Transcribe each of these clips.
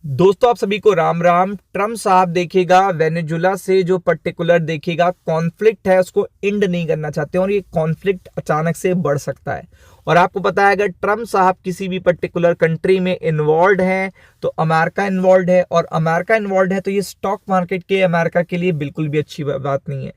दोस्तों आप सभी को राम राम। ट्रम्प साहब देखिएगा वेनेजुला से जो पर्टिकुलर देखिएगा कॉन्फ्लिक्ट है उसको एंड नहीं करना चाहते हैं और ये कॉन्फ्लिक्ट अचानक से बढ़ सकता है। और आपको पता है अगर ट्रम्प साहब किसी भी पर्टिकुलर कंट्री में इन्वॉल्व हैं तो अमेरिका इन्वॉल्व है, और अमेरिका इन्वॉल्व है तो ये स्टॉक मार्केट के अमेरिका के लिए बिल्कुल भी अच्छी बात नहीं है।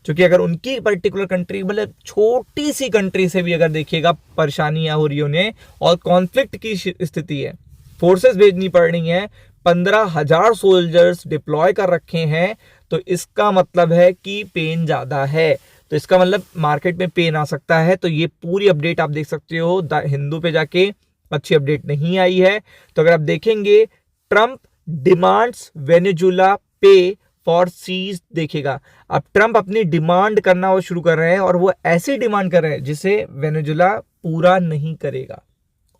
क्योंकि अगर उनकी पर्टिकुलर कंट्री मतलब छोटी सी कंट्री से भी अगर देखिएगा परेशानियां हो रही है उन्हें और कॉन्फ्लिक्ट की स्थिति है, फोर्सेस भेजनी पड़ रही हैं, 15,000 सोल्जर्स डिप्लॉय कर रखे हैं, तो इसका मतलब है कि पेन ज्यादा है। तो इसका मतलब मार्केट में पेन आ सकता है। तो ये पूरी अपडेट आप देख सकते हो द हिंदू पे जाके, अच्छी अपडेट नहीं आई है। तो अगर आप देखेंगे ट्रम्प डिमांड्स वेनेजुला पे फॉर सीज, देखिएगा अब ट्रम्प अपनी डिमांड करना वो शुरू कर रहे हैं और वो ऐसी डिमांड कर रहे हैं जिसे वेनेजुला पूरा नहीं करेगा।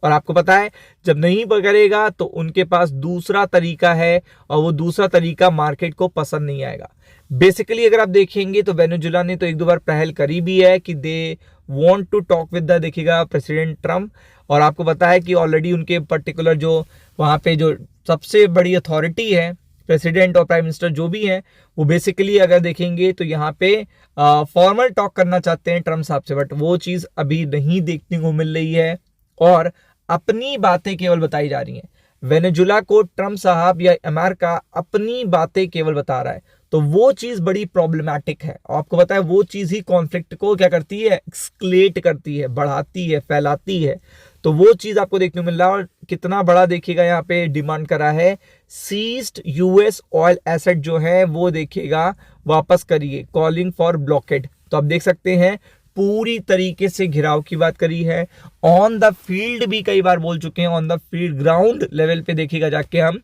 और आपको पता है जब नहीं करेगा तो उनके पास दूसरा तरीका है और वो दूसरा तरीका मार्केट को पसंद नहीं आएगा। बेसिकली अगर आप देखेंगे तो वेनेजुला ने तो एक दो बार पहल करी भी है कि they want to talk with the देखिएगा प्रेसिडेंट ट्रम्प। और आपको पता है कि ऑलरेडी उनके पर्टिकुलर जो वहां पे जो सबसे बड़ी अथॉरिटी है, प्रेसिडेंट और प्राइम मिनिस्टर जो भी है, वो बेसिकली अगर देखेंगे तो यहाँ पे फॉर्मल टॉक करना चाहते हैं ट्रम्प साहब से, बट वो चीज अभी नहीं देखने को मिल रही है और अपनी बातें केवल बताई जा रही हैं। वेनेजुला को ट्रम्प साहब या अमेरिका अपनी बातें केवल बता रहा है, तो वो चीज बड़ी प्रॉब्लमैटिक है। आपको पता है वो चीज ही कॉन्फ्लिक्ट को क्या करती है, एक्सक्लेट करती है, बढ़ाती है, फैलाती है। तो वो चीज आपको देखने को मिल रहा है। और कितना बड़ा देखिएगा यहाँ पे डिमांड करा है, सीज्ड यूएस ऑयल एसेट जो है वो देखिएगा वापस करिए, कॉलिंग फॉर ब्लॉकेड। तो आप देख सकते हैं पूरी तरीके से घिराव की बात करी है। ऑन द फील्ड भी कई बार बोल चुके हैं, on the field ground level पे देखिएगा जाके हम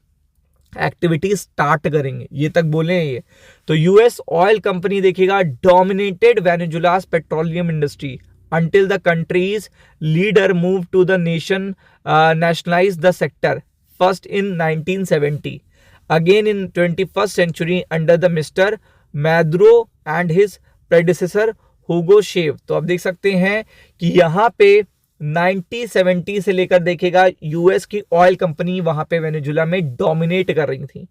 एक्टिविटी स्टार्ट करेंगे, ये तक बोले हैं ये। तो यूएस ऑयल कंपनी देखिएगा dominated Venezuela's petroleum industry until the country's leader moved to the nation nationalized the sector first in 1970, again in 21st century under the Mr. Maduro and his predecessor Hugo Chavez। तो आप देख सकते हैं कि यहाँ पे 1970 से लेकर देखेगा यूएस की ऑयल कंपनी वहां पे वेनेजुला में डोमिनेट कर रही थी।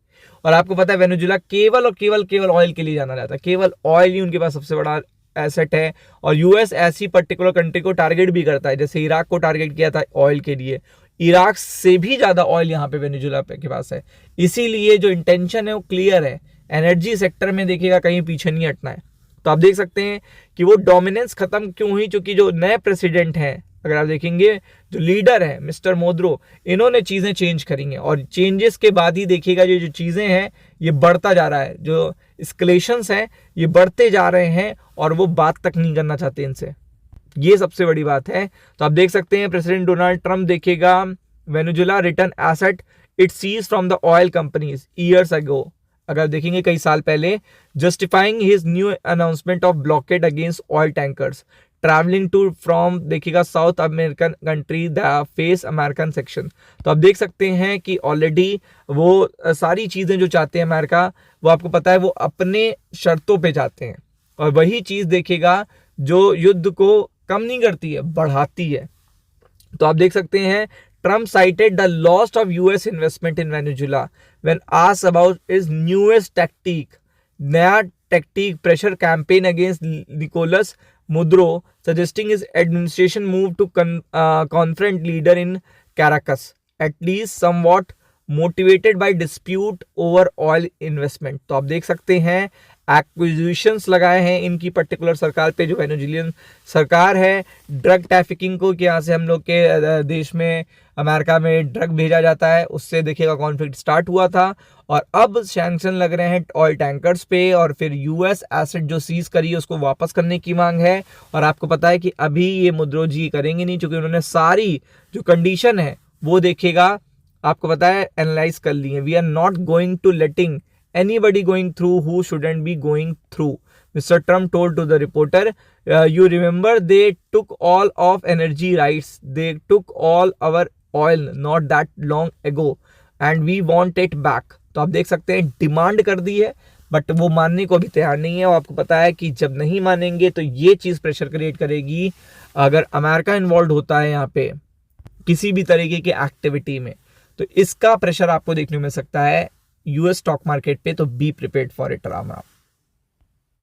और आपको पता है वेनेजुला केवल और केवल ऑयल के लिए जाना जाता है, केवल ऑयल ही उनके पास सबसे बड़ा एसेट है। और यूएस ऐसी पर्टिकुलर कंट्री को टारगेट भी करता है, जैसे इराक को टारगेट किया था ऑयल के लिए, इराक से भी ज्यादा ऑयल यहाँ पे वेनेजुला के पास है। इसीलिए जो इंटेंशन है वो क्लियर है, एनर्जी सेक्टर में देखिएगा कहीं पीछे नहीं हटना है। तो आप देख सकते हैं कि वो डोमिनेंस खत्म क्यों हुई, क्योंकि जो नए प्रेसिडेंट हैं, अगर आप देखेंगे जो लीडर है मिस्टर मोद्रो, इन्होंने चीजें चेंज करी हैं। और चेंजेस के बाद ही देखिएगा जो चीजें हैं ये बढ़ता जा रहा है, जो एस्केलेशंस हैं ये बढ़ते जा रहे हैं और वो बात तक नहीं करना चाहते इनसे, ये सबसे बड़ी बात है। तो आप देख सकते हैं प्रेसिडेंट डोनाल्ड ट्रम्प देखिएगा Venezuela return asset it seized from the oil companies years ago, अगर देखेंगे कई साल पहले, justifying his new announcement of blockade against oil tankers travelling to from देखिएगा south American country the face American section. तो आप देख सकते हैं कि ऑलरेडी वो सारी चीजें जो चाहते हैं अमेरिका, वो आपको पता है वो अपने शर्तों पे चाहते हैं। और वही चीज देखिएगा जो युद्ध को कम नहीं करती है, बढ़ाती है। तो आप देख सकते हैं Trump cited the loss of US investment in Venezuela when asked about his newest tactic, नया tactic pressure campaign against Nicolas Maduro, suggesting his administration move to confront leader in Caracas, at least somewhat motivated by dispute over oil investment। तो आप देख सकते हैं acquisitions लगाए हैं इनकी particular सरकार पे, जो वेनेजुएलियन सरकार है, ड्रग ट्रैफिकिंग को कि यहाँ से हम लोग के देश में अमेरिका में ड्रग भेजा जाता है, उससे देखिएगा कॉन्फ्लिक्ट स्टार्ट हुआ था। और अब सैंक्शन लग रहे हैं ऑयल टैंकर्स पे, और फिर यूएस एसेट जो सीज करी है उसको वापस करने की मांग है। और आपको पता है कि अभी ये मुद्रो जी करेंगे नहीं, क्योंकि उन्होंने सारी जो कंडीशन है वो देखिएगा आपको पता है एनालाइज कर ली है। We are not going to letting anybody going through who shouldn't be going through, Mr. Trump told to the reporter. You remember they took all of energy rights, they took all our oil not that long ago and we want it back। तो आप देख सकते हैं demand कर दी है, but वो मानने को भी तैयार नहीं है। और आपको पता है कि जब नहीं मानेंगे तो ये चीज प्रेशर क्रिएट करेगी। अगर अमेरिका इन्वॉल्व होता है यहाँ पे किसी भी तरीके की एक्टिविटी में, तो इसका प्रेशर आपको देखने को मिल सकता है यूएस स्टॉक मार्केट पे, तो be prepared for it. Ram Ram.